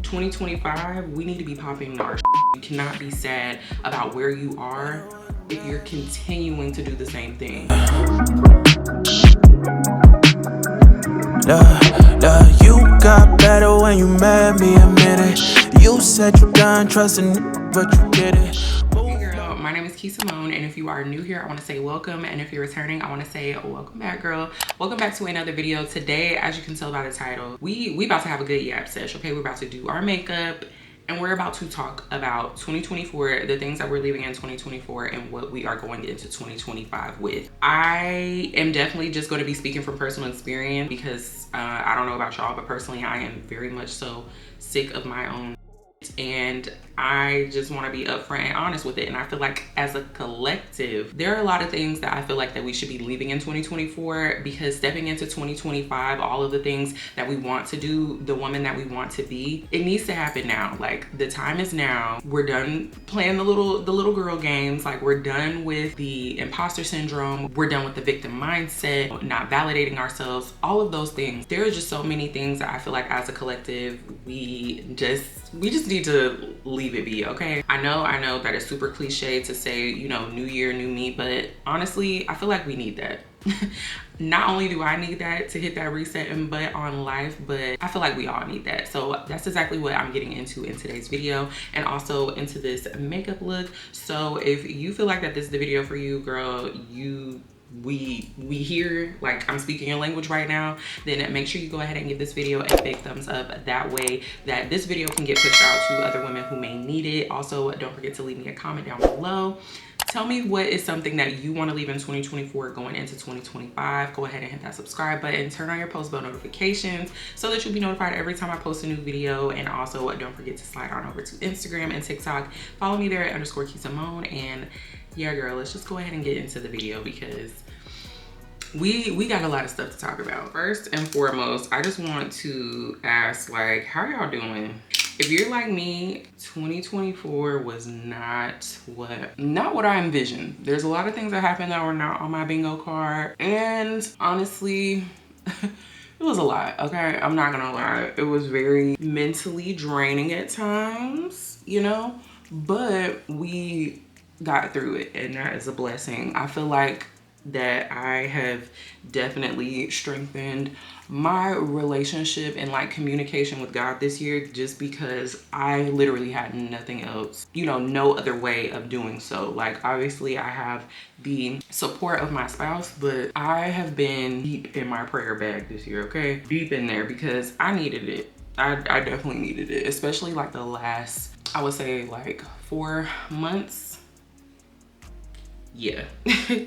2025, we need to be popping our You cannot be sad about where you are if you're continuing to do the same thing. You got better when you met me, admit it. You said you done trusting, but you did it. Hey girl, my name is Kee Samone, and if you are new here, I want to say welcome, and if you're returning, I want to say welcome back, girl. Welcome back to another video. Today, as you can tell by the title, we about to have a good yap sesh, okay? We're about to do our makeup, and we're about to talk about 2024, the things that we're leaving in 2024, and what we are going into 2025 with. I am definitely just going to be speaking from personal experience because I don't know about y'all, but personally, I am very much so sick of my own, and I just want to be upfront and honest with it. And I feel like as a collective, there are a lot of things that I feel like that we should be leaving in 2024, because stepping into 2025, all of the things that we want to do, the woman that we want to be, it needs to happen now. Like, the time is now. We're done playing the little girl games. Like, we're done with the imposter syndrome. We're done with the victim mindset, not validating ourselves, all of those things. There are just so many things that I feel like as a collective, we just need to leave it be, okay? I know that it's super cliche to say, you know, new year, new me, but honestly, I feel like we need that. Not only do I need that to hit that reset and butt on life, but I feel like we all need that. So that's exactly what I'm getting into in today's video, and also into this makeup look. So if you feel like that this is the video for you, girl, we here, like I'm speaking your language right now, then make sure you go ahead and give this video a big thumbs up. That way that this video can get pushed out to other women who may need it. Also, don't forget to leave me a comment down below. Tell me what is something that you want to leave in 2024 going into 2025. Go ahead and hit that subscribe button, turn on your post bell notifications so that you'll be notified every time I post a new video. And also, don't forget to slide on over to Instagram and TikTok. Follow me there at _Kee Samone. And yeah, girl, let's just go ahead and get into the video, because we got a lot of stuff to talk about. First and foremost, I just want to ask, like, how y'all doing? If you're like me, 2024 was not what I envisioned. There's a lot of things that happened that were not on my bingo card, and honestly, it was a lot, okay? I'm not gonna lie. It was very mentally draining at times, you know, but we got through it, and that is a blessing. I feel like that I have definitely strengthened my relationship and like communication with God this year, just because I literally had nothing else, you know, no other way of doing so. Like, obviously I have the support of my spouse, but I have been deep in my prayer bag this year, okay? Deep in there, because I needed it. I definitely needed it, especially like the last, I would say, like 4 months. Yeah.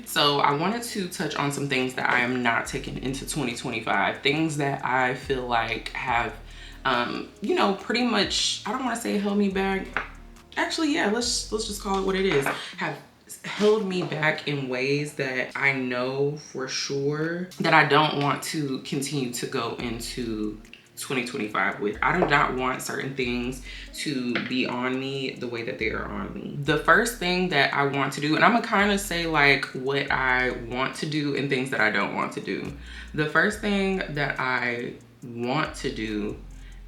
So I wanted to touch on some things that I am not taking into 2025, things that I feel like have you know, pretty much, I don't want to say held me back. Actually, yeah, let's just call it what it is. Have held me back in ways that I know for sure that I don't want to continue to go into 2025 with. I do not want certain things to be on me the way that they are on me. The first thing that I want to do, and I'm gonna kind of say like what I want to do and things that I don't want to do. The first thing that I want to do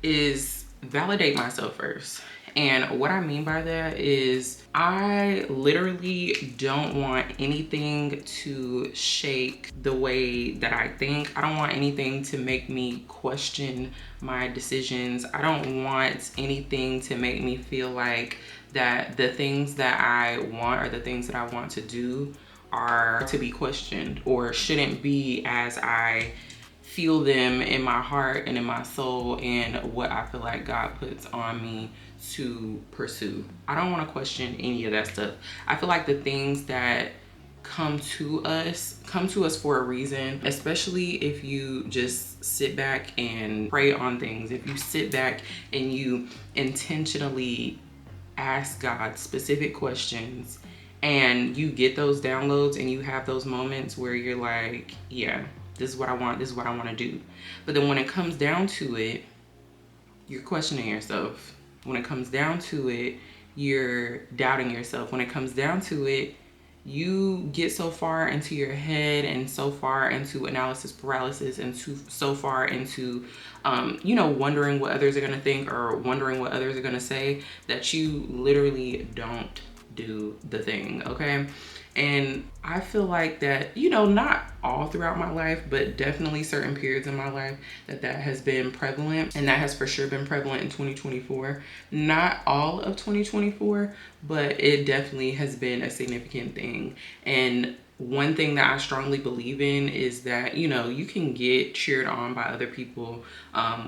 is validate myself first. And what I mean by that is I literally don't want anything to shake the way that I think. I don't want anything to make me question my decisions. I don't want anything to make me feel like that the things that I want or the things that I want to do are to be questioned or shouldn't be as I feel them in my heart and in my soul and what I feel like God puts on me to pursue. I don't want to question any of that stuff. I feel like the things that come to us for a reason, especially if you just sit back and pray on things. If you sit back and you intentionally ask God specific questions and you get those downloads and you have those moments where you're like, yeah, this is what I want, this is what I want to do. But then when it comes down to it, you're questioning yourself. When it comes down to it, you're doubting yourself. When it comes down to it, you get so far into your head and so far into analysis paralysis and so far into you know, wondering what others are going to think or wondering what others are going to say, that you literally don't do the thing. Okay. And I feel like that, you know, not all throughout my life, but definitely certain periods in my life that has been prevalent, and that has for sure been prevalent in 2024. Not all of 2024, but it definitely has been a significant thing. And one thing that I strongly believe in is that, you know, you can get cheered on by other people,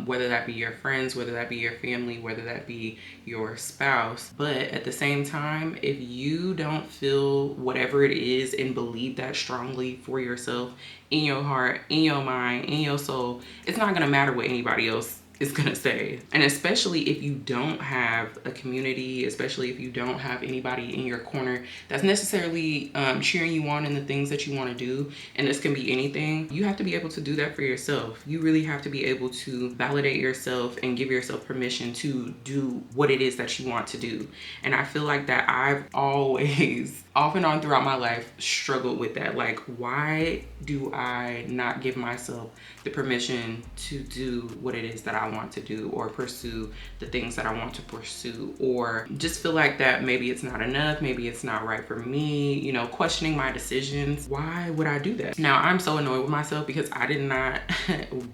whether that be your friends, whether that be your family, whether that be your spouse. But at the same time, if you don't feel whatever it is and believe that strongly for yourself, in your heart, in your mind, in your soul, it's not gonna matter what anybody else is gonna say. And especially if you don't have a community, especially if you don't have anybody in your corner that's necessarily cheering you on in the things that you want to do, and this can be anything, you have to be able to do that for yourself. You really have to be able to validate yourself and give yourself permission to do what it is that you want to do. And I feel like that I've always off and on throughout my life struggled with that. Like, why do I not give myself the permission to do what it is that I want to do, or pursue the things that I want to pursue, or just feel like that maybe it's not enough, maybe it's not right for me, you know, questioning my decisions. Why would I do that? Now, I'm so annoyed with myself because I did not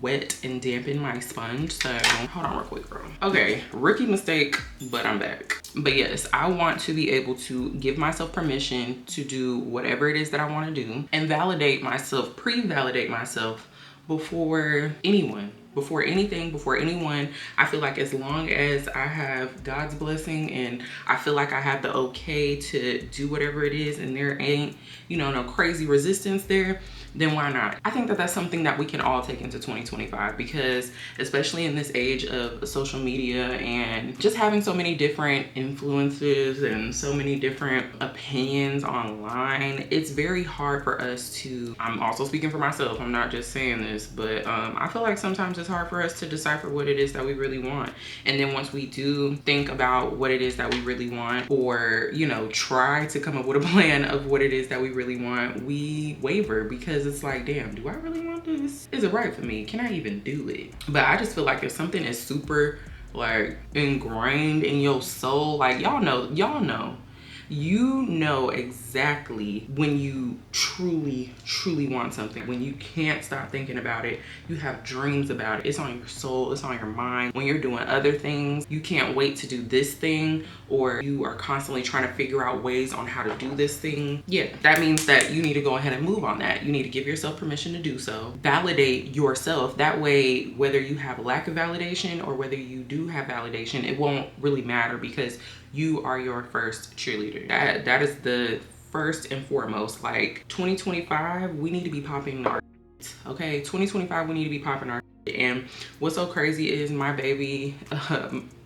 wet and dampen my sponge. So hold on real quick, girl. Okay, rookie mistake, but I'm back. But yes, I want to be able to give myself permission to do whatever it is that I want to do, and validate myself, pre-validate myself before anyone, before anything, before anyone. I feel like as long as I have God's blessing and I feel like I have the okay to do whatever it is, and there ain't, you know, no crazy resistance there, then why not? I think that that's something that we can all take into 2025, because especially in this age of social media and just having so many different influences and so many different opinions online, it's very hard for us to, I'm also speaking for myself, I'm not just saying this, but I feel like sometimes it's hard for us to decipher what it is that we really want. And then once we do think about what it is that we really want, or, you know, try to come up with a plan of what it is that we really want, we waver, because it's like, damn, do I really want this? Is it right for me? Can I even do it? But I just feel like if something is super like ingrained in your soul, like y'all know you know exactly when you truly want something, when you can't stop thinking about it, you have dreams about it, it's on your soul, it's on your mind. When you're doing other things, you can't wait to do this thing, or you are constantly trying to figure out ways on how to do this thing. Yeah, that means that you need to go ahead and move on that. You need to give yourself permission to do so. Validate yourself. That way, whether you have a lack of validation or whether you do have validation, it won't really matter, because you are your first cheerleader. That is the first and foremost. Like 2025, we need to be popping our okay. 2025, we need to be popping our. And what's so crazy is my baby,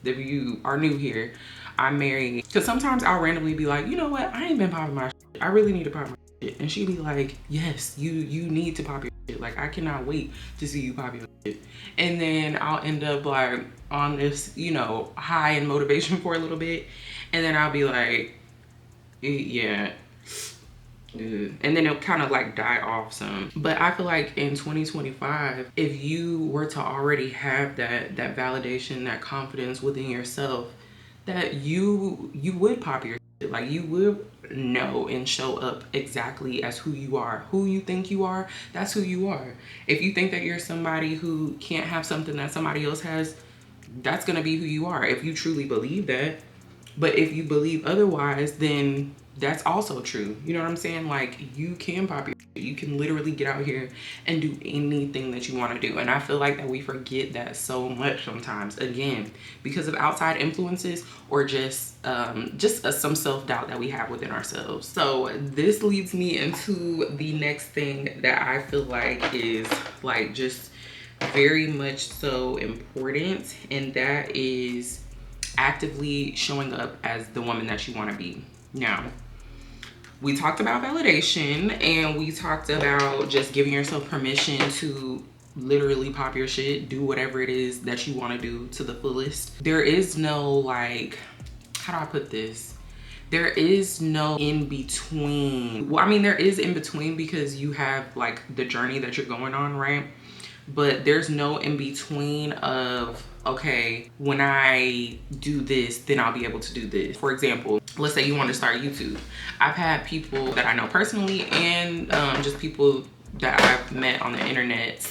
if you are new here, I'm married. Because sometimes I'll randomly be like, you know what? I ain't been popping my shit. I really need to pop my shit. And she'd be like, yes, you need to pop your shit. Like, I cannot wait to see you pop your shit. And then I'll end up like on this, you know, high in motivation for a little bit. And then I'll be like, yeah. And then it'll kind of like die off some. But I feel like in 2025, if you were to already have that validation, that confidence within yourself, that you would pop your shit. Like, you would know and show up exactly as who you are. Who you think you are, that's who you are. If you think that you're somebody who can't have something that somebody else has, that's gonna be who you are, if you truly believe that. But if you believe otherwise, then that's also true. You know what I'm saying? Like, you can pop your shit. You can literally get out here and do anything that you want to do. And I feel like that we forget that so much sometimes, again, because of outside influences, or just some self-doubt that we have within ourselves. So this leads me into the next thing that I feel like is like just very much so important, and that is actively showing up as the woman that you want to be. Now, we talked about validation, and we talked about just giving yourself permission to literally pop your shit, do whatever it is that you want to do to the fullest. There is no, like, how do I put this? There is no in between. Well, I mean, there is in between because you have like the journey that you're going on, right? But there's no in between of, okay, when I do this, then I'll be able to do this. For example, let's say you want to start YouTube. I've had people that I know personally and just people that I've met on the internet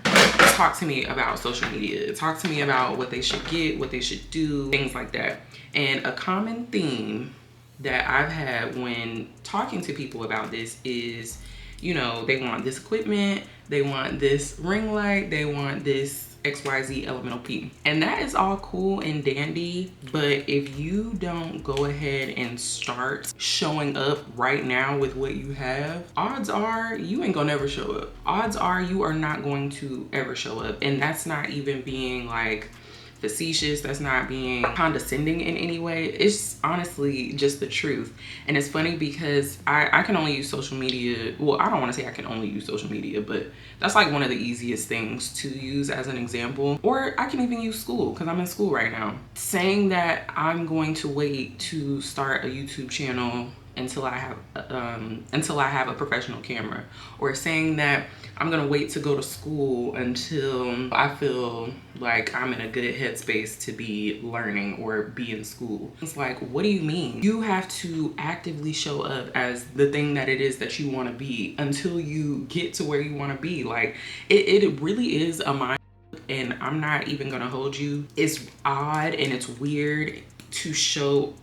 talk to me about social media, talk to me about what they should get, what they should do, things like that. And a common theme that I've had when talking to people about this is, you know, they want this equipment, they want this ring light, they want this XYZ elemental P. And that is all cool and dandy, but if you don't go ahead and start showing up right now with what you have, odds are you ain't gonna never show up. Odds are you are not going to ever show up. And that's not even being like facetious, that's not being condescending in any way. It's honestly just the truth. And it's funny because I can only use social media. Well, I don't want to say I can only use social media, but that's like one of the easiest things to use as an example. Or I can even use school because I'm in school right now. Saying that I'm going to wait to start a YouTube channel until I have a professional camera, or saying that I'm gonna wait to go to school until I feel like I'm in a good headspace to be learning or be in school. It's like, what do you mean? You have to actively show up as the thing that it is that you want to be until you get to where you want to be. Like it really is a mind, and I'm not even gonna hold you. It's odd and it's weird to show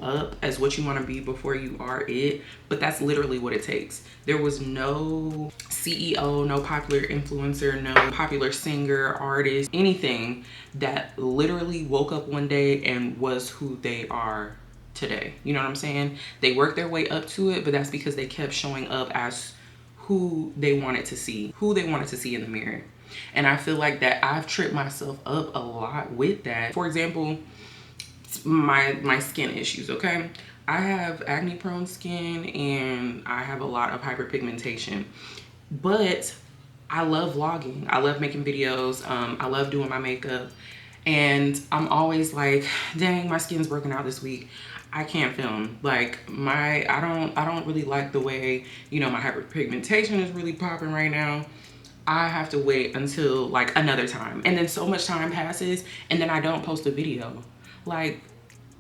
up as what you want to be before you are it, but that's literally what it takes. There was no CEO, no popular influencer, no popular singer, artist, anything that literally woke up one day and was who they are today. You know what I'm saying? They worked their way up to it, but that's because they kept showing up as who they wanted to see, in the mirror. And I feel like that I've tripped myself up a lot with that. For example, my skin issues, okay? I have acne prone skin and I have a lot of hyperpigmentation, but I love vlogging. I love making videos. I love doing my makeup, and I'm always like, dang, my skin's broken out this week. I can't film. Like I don't really like the way, you know, my hyperpigmentation is really popping right now. I have to wait until like another time. And then so much time passes and then I don't post a video. Like,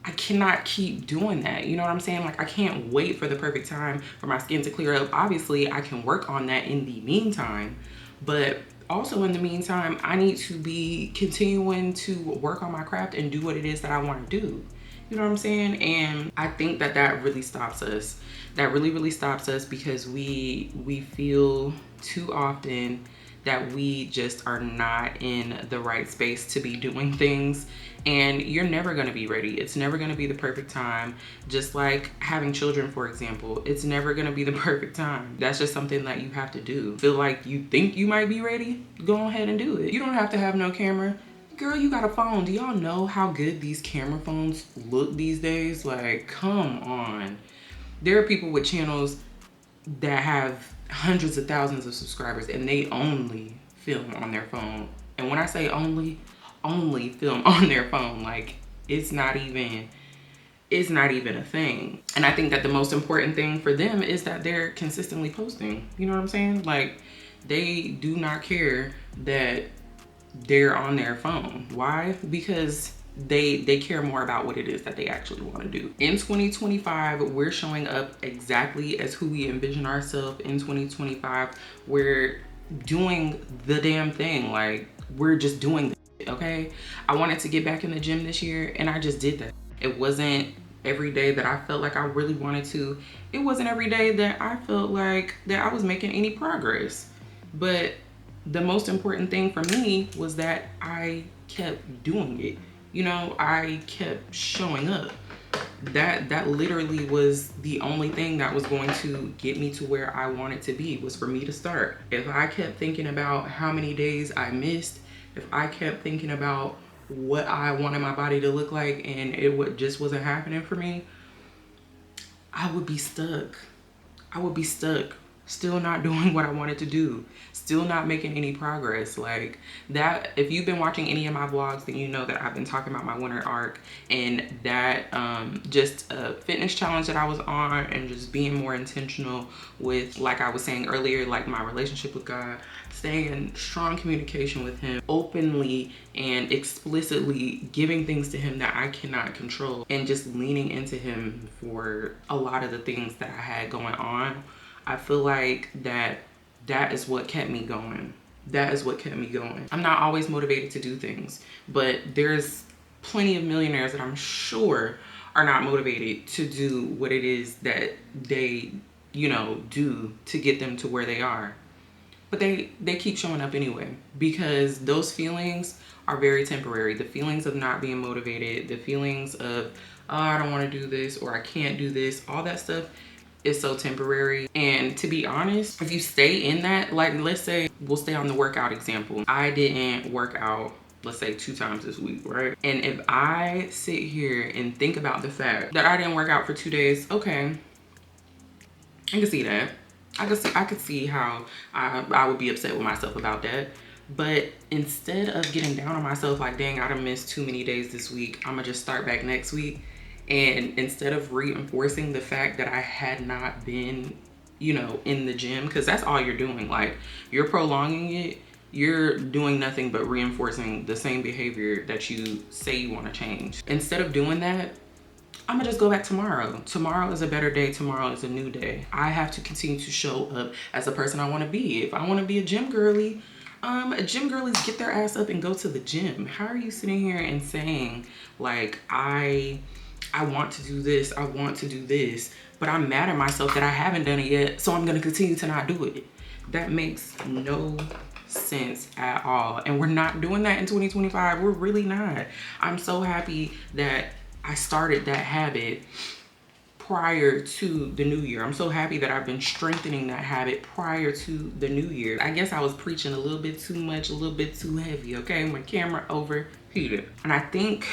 I cannot keep doing that. You know what I'm saying? Like, I can't wait for the perfect time for my skin to clear up. Obviously, I can work on that in the meantime, but also in the meantime, I need to be continuing to work on my craft and do what it is that I want to do. You know what I'm saying? And I think that that really stops us. That really stops us because we feel too often that we just are not in the right space to be doing things, and you're never going to be ready. It's never going to be the perfect time. Just like having children, for example, it's never going to be the perfect time. That's just something that you have to do. Feel like you think you might be ready? Go ahead and do it. You don't have to have no camera. Girl, you got a phone. Do y'all know how good these camera phones look these days? Like, come on. There are people with channels that have hundreds of thousands of subscribers and they only film on their phone. And when I say only film on their phone, like it's not even a thing. And I think that the most important thing for them is that they're consistently posting. You know what I'm saying? Like, they do not care that they're on their phone. Why? Because they care more about what it is that they actually want to do. In 2025, we're showing up exactly as who we envision ourselves. In 2025, we're doing the damn thing. Like, we're just doing the shit, okay? I wanted to get back in the gym this year and I just did that. It wasn't every day that I felt like I really wanted to. It wasn't every day that I felt like that I was making any progress. But the most important thing for me was that I kept doing it. You know, I kept showing up. That literally was the only thing that was going to get me to where I wanted to be, was for me to start. If I kept thinking about how many days I missed, if I kept thinking about what I wanted my body to look like and it just wasn't happening for me, I would be stuck. I would be stuck. still not doing what I wanted to do, still not making any progress. Like that, if you've been watching any of my vlogs, then you know that I've been talking about my winter arc and that just a fitness challenge that I was on, and just being more intentional with, like I was saying earlier, like my relationship with God, staying in strong communication with him, openly and explicitly giving things to him that I cannot control, and just leaning into him for a lot of the things that I had going on. I feel like that is what kept me going. That is what kept me going. I'm not always motivated to do things, but there's plenty of millionaires that I'm sure are not motivated to do what it is that they, you know, do to get them to where they are. But they keep showing up anyway, because those feelings are very temporary. The feelings of not being motivated, the feelings of, oh, I don't want to do this, or I can't do this, all that stuff is so temporary. And to be honest, if you stay in that, like let's say we'll stay on the workout example. I didn't work out, let's say 2 times this week, right? And if I sit here and think about the fact that I didn't work out for 2 days, okay, I can see that. I could see how I would be upset with myself about that. But instead of getting down on myself like, dang, I done missed too many days this week, I'm gonna just start back next week. And instead of reinforcing the fact that I had not been, you know, in the gym, because that's all you're doing. Like, you're prolonging it. You're doing nothing but reinforcing the same behavior that you say you want to change. Instead of doing that, I'm gonna just go back tomorrow. Tomorrow is a better day. Tomorrow is a new day. I have to continue to show up as the person I want to be. If I want to be a gym girly, gym girlies get their ass up and go to the gym. How are you sitting here and saying like, I want to do this, I want to do this, but I'm mad at myself that I haven't done it yet, so I'm gonna continue to not do it? That makes no sense at all. And we're not doing that in 2025. We're really not. I'm so happy that I started that habit prior to the new year. I'm so happy that I've been strengthening that habit prior to the new year. I guess I was preaching a little bit too much, a little bit too heavy, okay? My camera overheated. And I think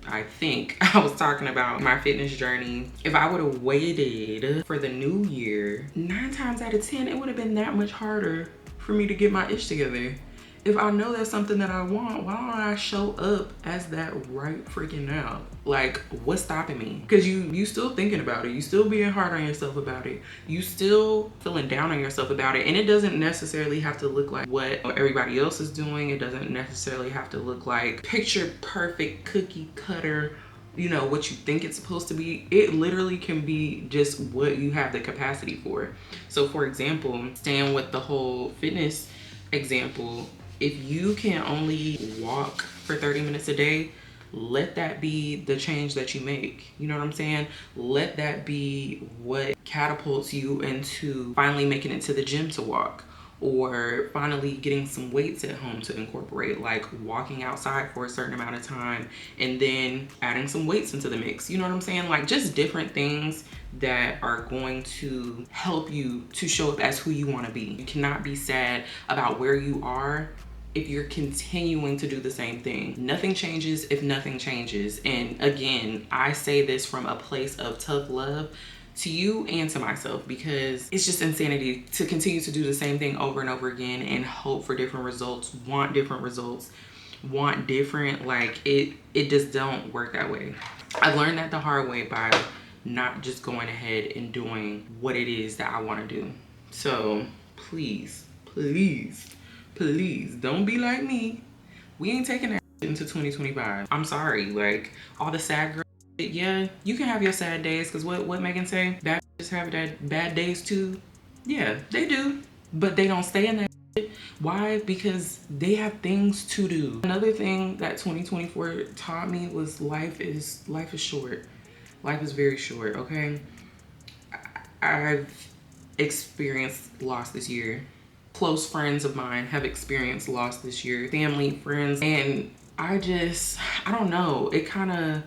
I was talking about my fitness journey. If I would have waited for the new year, 9 times out of 10, it would have been that much harder for me to get my ish together. If I know that's something that I want, why don't I show up as that right freaking now? Like, what's stopping me? Because you still thinking about it. You still being hard on yourself about it. You still feeling down on yourself about it. And it doesn't necessarily have to look like what everybody else is doing. It doesn't necessarily have to look like picture perfect cookie cutter, you know, what you think it's supposed to be. It literally can be just what you have the capacity for. So for example, staying with the whole fitness example, if you can only walk for 30 minutes a day, let that be the change that you make. You know what I'm saying? Let that be what catapults you into finally making it to the gym to walk, or finally getting some weights at home to incorporate, like walking outside for a certain amount of time and then adding some weights into the mix. You know what I'm saying? Like, just different things that are going to help you to show up as who you want to be. You cannot be sad about where you are if you're continuing to do the same thing. Nothing changes if nothing changes. And again, I say this from a place of tough love to you and to myself, because it's just insanity to continue to do the same thing over and over again and hope for different results, want different results, want different, like it just don't work that way. I learned that the hard way by not just going ahead and doing what it is that I want to do. So please, please, please don't be like me. We ain't taking that into 2025. I'm sorry, like all the sad girl shit, yeah, you can have your sad days, because what Megan say? Bad bitches have that bad days too. Yeah, they do, but they don't stay in that shit. Why? Because they have things to do. Another thing that 2024 taught me was life is short. Life is very short, okay? I've experienced loss this year. Close friends of mine have experienced loss this year, family, friends, and I don't know, it kind of,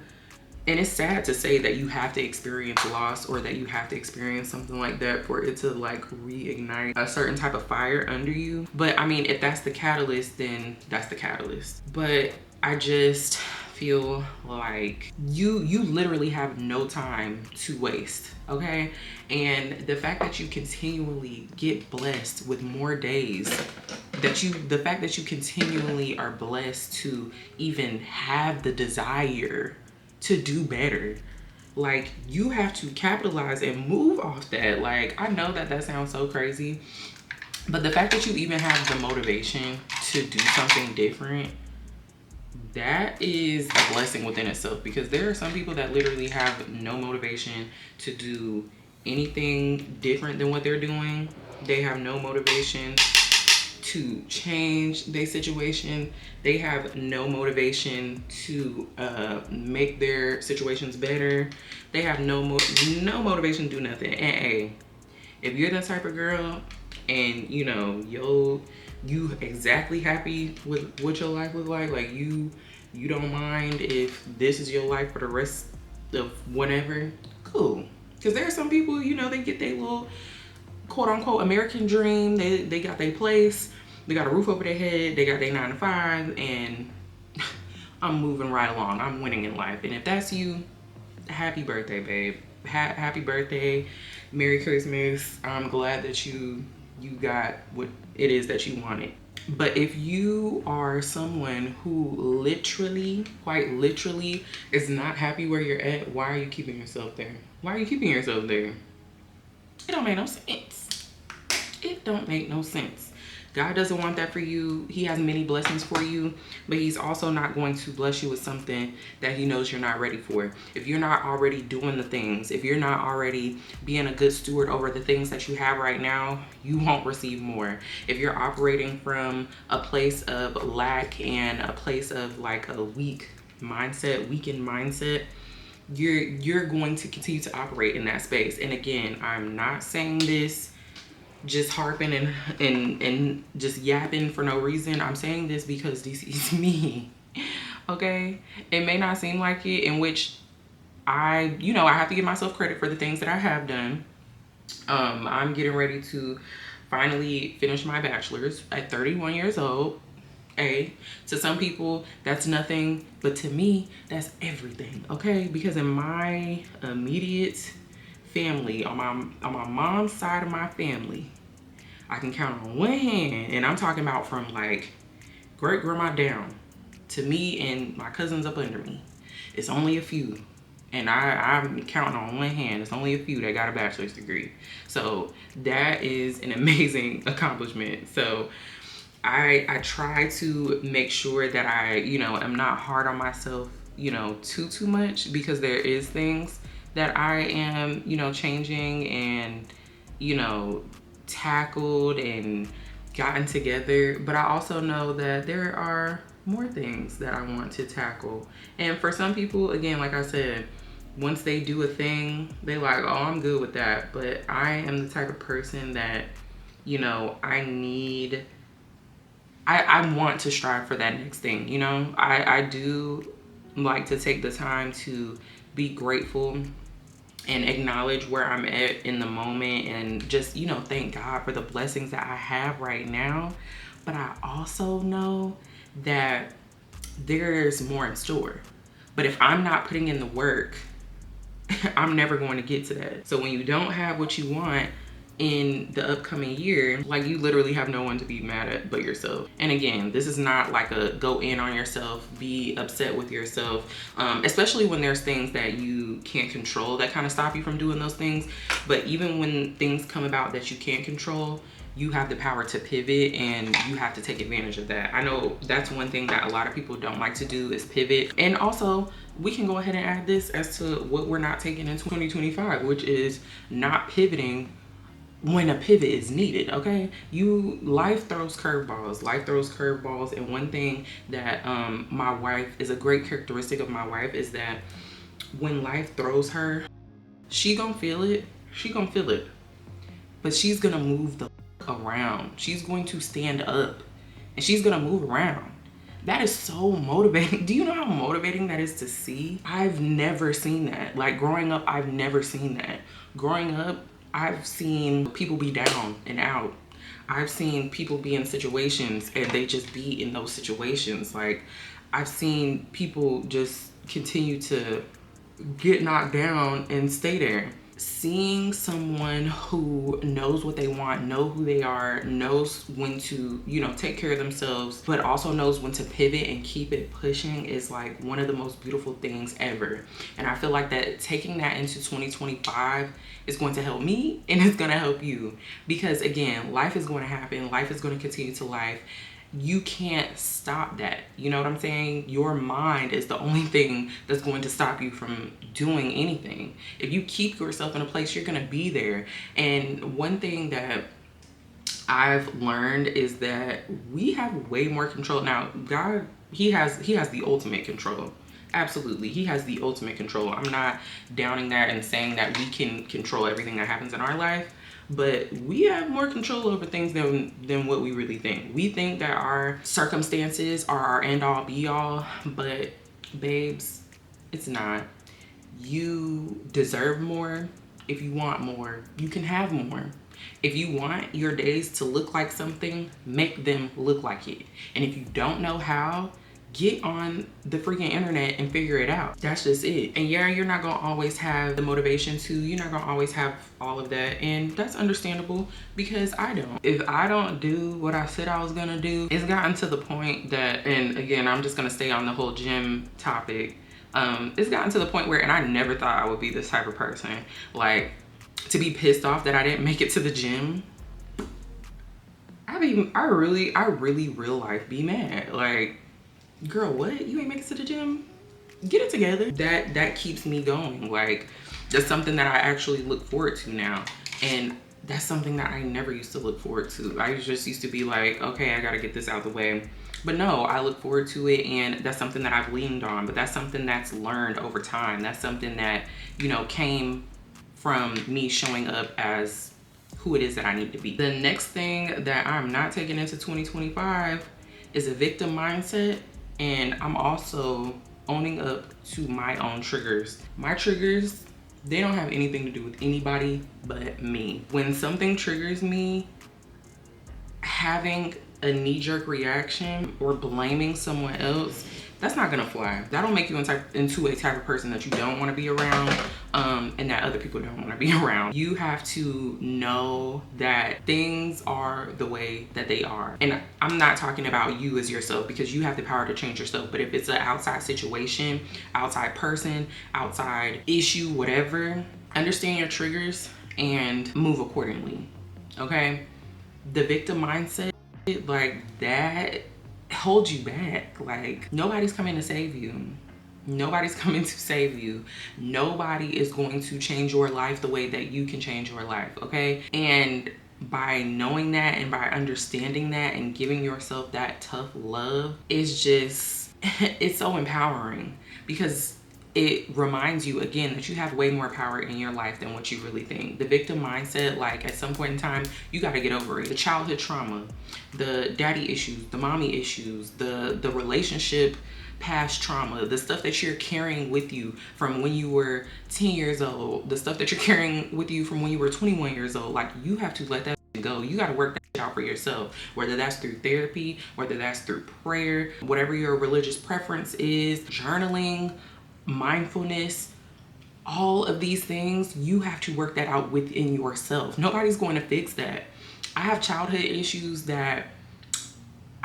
and it's sad to say that you have to experience loss, or that you have to experience something like that for it to like reignite a certain type of fire under you. But I mean, if that's the catalyst, then that's the catalyst. But I just feel like you literally have no time to waste, okay? And the fact that you continually get blessed with more days, the fact that you continually are blessed to even have the desire to do better, like, you have to capitalize and move off that. Like, I know that sounds so crazy, but the fact that you even have the motivation to do something different, that is a blessing within itself, because there are some people that literally have no motivation to do anything different than what they're doing. They have no motivation to change their situation. They have no motivation to make their situations better. They have no motivation to do nothing. And hey, if you're that type of girl and you exactly happy with what your life look like you don't mind if this is your life for the rest of whatever, cool. Because there are some people, they get their little quote unquote American dream. They got their place, they got a roof over their head, they got their 9 to 5, and I'm moving right along. I'm winning in life. And if that's you, happy birthday, babe. Happy birthday, Merry Christmas. I'm glad that you got what it is that you wanted. But if you are someone who literally, quite literally, is not happy where you're at, why are you keeping yourself there? Why are you keeping yourself there? It don't make no sense. It don't make no sense. God doesn't want that for you. He has many blessings for you, but he's also not going to bless you with something that he knows you're not ready for. If you're not already doing the things, if you're not already being a good steward over the things that you have right now, you won't receive more. If you're operating from a place of lack and a place of like a weakened mindset, you're going to continue to operate in that space. And again, I'm not saying this just harping and just yapping for no reason. I'm saying this because this is me, okay? It may not seem like it, in which I have to give myself credit for the things that I have done. I'm getting ready to finally finish my bachelor's at 31 years old. To some people that's nothing, but to me that's everything, okay? Because in my immediate family, on my mom's side of my family, I can count on one hand, and I'm talking about from like great grandma down to me and my cousins up under me. It's only a few, and I'm counting on one hand. It's only a few that got a bachelor's degree. So that is an amazing accomplishment. So I try to make sure that I am not hard on myself too much, because there is things that I am changing and tackled and gotten together. But I also know that there are more things that I want to tackle. And for some people, again, like I said, once they do a thing, they like, oh, I'm good with that. But I am the type of person that I want to strive for that next thing. I do like to take the time to be grateful and acknowledge where I'm at in the moment, and just thank God for the blessings that I have right now. But I also know that there's more in store. But if I'm not putting in the work, I'm never going to get to that. So when you don't have what you want in the upcoming year, like, you literally have no one to be mad at but yourself. And again, this is not like a go in on yourself, be upset with yourself, especially when there's things that you can't control that kind of stop you from doing those things. But even when things come about that you can't control, you have the power to pivot, and you have to take advantage of that. I know that's one thing that a lot of people don't like to do, is pivot. And also, we can go ahead and add this as to what we're not taking in 2025, which is not pivoting when a pivot is needed, okay? Life throws curveballs. And one thing that my wife, is a great characteristic of my wife, is that when life throws her, she gonna feel it, but she's gonna move the around. She's going to stand up, and she's gonna move around. That is so motivating. Do you know how motivating that is to see? I've never seen that. Like, growing up, I've never seen that. Growing up, I've seen people be down and out. I've seen people be in situations and they just be in those situations. Like, I've seen people just continue to get knocked down and stay there. Seeing someone who knows what they want, know who they are, knows when to, you know, take care of themselves, but also knows when to pivot and keep it pushing is like one of the most beautiful things ever. And I feel like that taking that into 2025 is going to help me and it's going to help you, because again, life is going to happen. Life is going to continue to life. You can't stop that. You know what I'm saying? Your mind is the only thing that's going to stop you from doing anything. If you keep yourself in a place, you're going to be there. And one thing that I've learned is that we have way more control. Now, God, he has the ultimate control. Absolutely, he has the ultimate control. I'm not downing that and saying that we can control everything that happens in our life, but we have more control over things than what we really think. We think that our circumstances are our end all be all, but babes, it's not. You deserve more. If you want more, you can have more. If you want your days to look like something, make them look like it. And if you don't know how, get on the freaking internet and figure it out. That's just it. And yeah, you're not gonna always have the motivation to, you're not gonna always have all of that. And that's understandable, because I don't. If I don't do what I said I was gonna do, it's gotten to the point that, and again, I'm just gonna stay on the whole gym topic. It's gotten to the point where, and I never thought I would be this type of person, like to be pissed off that I didn't make it to the gym. I really real life be mad. Like, girl, what? You ain't make it to the gym? Get it together. That keeps me going. Like, that's something that I actually look forward to now. And that's something that I never used to look forward to. I just used to be like, okay, I gotta get this out the way. But no, I look forward to it, and that's something that I've leaned on, but that's something that's learned over time. That's something that, you know, came from me showing up as who it is that I need to be. The next thing that I'm not taking into 2025 is a victim mindset, and I'm also owning up to my own triggers. My triggers, they don't have anything to do with anybody but me. When something triggers me, having a knee-jerk reaction or blaming someone else, that's not gonna fly. That'll make you into a type of person that you don't want to be around, and that other people don't want to be around. You have to know that things are the way that they are. And I'm not talking about you as yourself, because you have the power to change yourself. But if it's an outside situation, outside person, outside issue, whatever, understand your triggers and move accordingly, okay? The victim mindset, like that, holds you back. Like, nobody's coming to save you. Nobody's coming to save you. Nobody is going to change your life the way that you can change your life, okay? And by knowing that and by understanding that and giving yourself that tough love, is just, it's so empowering, because it reminds you again that you have way more power in your life than what you really think. The victim mindset, like at some point in time, you got to get over it. The childhood trauma, the daddy issues, the mommy issues, the relationship past trauma, the stuff that you're carrying with you from when you were 10 years old, the stuff that you're carrying with you from when you were 21 years old. Like, you have to let that go. You got to work that out for yourself, whether that's through therapy, whether that's through prayer, whatever your religious preference is, journaling, mindfulness, all of these things, you have to work that out within yourself. Nobody's going to fix that. I have childhood issues that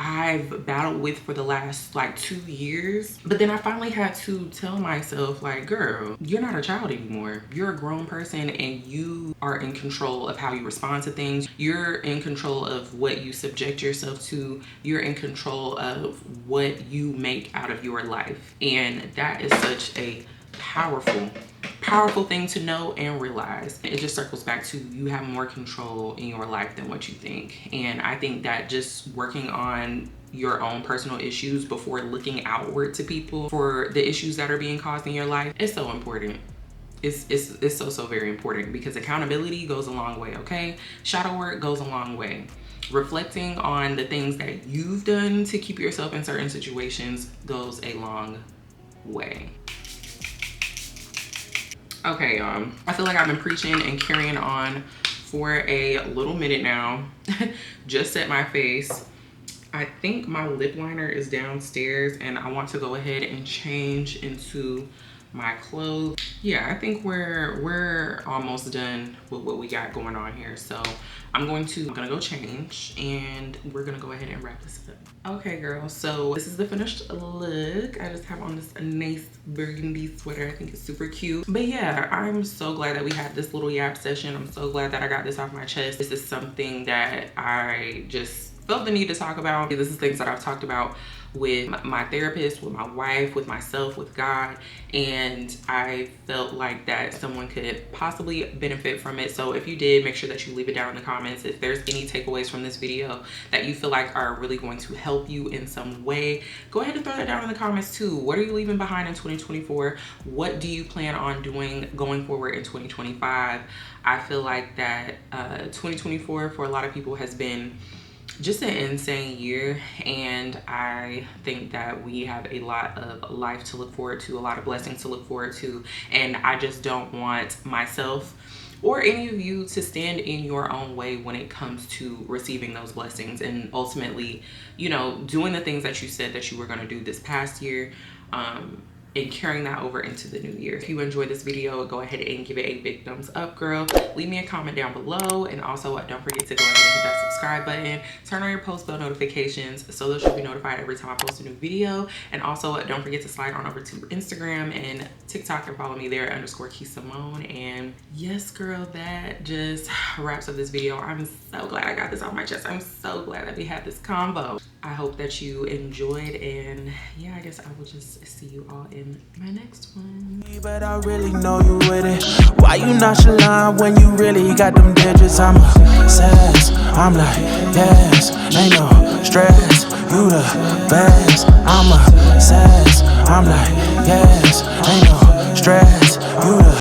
I've battled with for the last like 2 years, but then I finally had to tell myself, like, girl, you're not a child anymore. You're a grown person, and you are in control of how you respond to things. You're in control of what you subject yourself to. You're in control of what you make out of your life. And that is such a powerful thing to know and realize. It just circles back to, you have more control in your life than what you think. And I think that just working on your own personal issues before looking outward to people for the issues that are being caused in your life is so important. It's so very important, because accountability goes a long way, okay? Shadow work goes a long way. Reflecting on the things that you've done to keep yourself in certain situations goes a long way. Okay, y'all, I feel like I've been preaching and carrying on for a little minute now. Just set my face. I I think my lip liner is downstairs and I want to go ahead and change into my clothes. Yeah, I think we're almost done with what we got going on here. So I'm gonna go change and we're gonna go ahead and wrap this up. Okay, girl, so this is the finished look. I just have on this nice burgundy sweater. I think it's super cute. But yeah, I'm so glad that we had this little yap session. I'm so glad that I got this off my chest. This is something that I just felt the need to talk about. This is things that I've talked about with my therapist, with my wife, with myself, with God, and I felt like that someone could possibly benefit from it. So if you did, make sure that you leave it down in the comments. If there's any takeaways from this video that you feel like are really going to help you in some way, go ahead and throw that down in the comments too. What are you leaving behind in 2024? What do you plan on doing going forward in 2025? I feel like that 2024 for a lot of people has been just an insane year, and I think that we have a lot of life to look forward to, a lot of blessings to look forward to, and I just don't want myself or any of you to stand in your own way when it comes to receiving those blessings and ultimately, you know, doing the things that you said that you were going to do this past year, and carrying that over into the new year. If you enjoyed this video, go ahead and give it a big thumbs up, girl. Leave me a comment down below, and also don't forget to go ahead and hit that subscribe button. Turn on your post bell notifications so that you'll be notified every time I post a new video. And also don't forget to slide on over to Instagram and TikTok and follow me there _Kee Samone. And yes, girl, that just wraps up this video. I'm so glad I got this off my chest. I'm so glad that we had this convo. I hope that you enjoyed, and yeah, I guess I will just see you all in my next one. But I really know you with it. Why you nonchalant when you really got them digits? I'm obsessed. I'm like, yes, ain't no stress. You the best. I'm obsessed. I'm like, yes, ain't no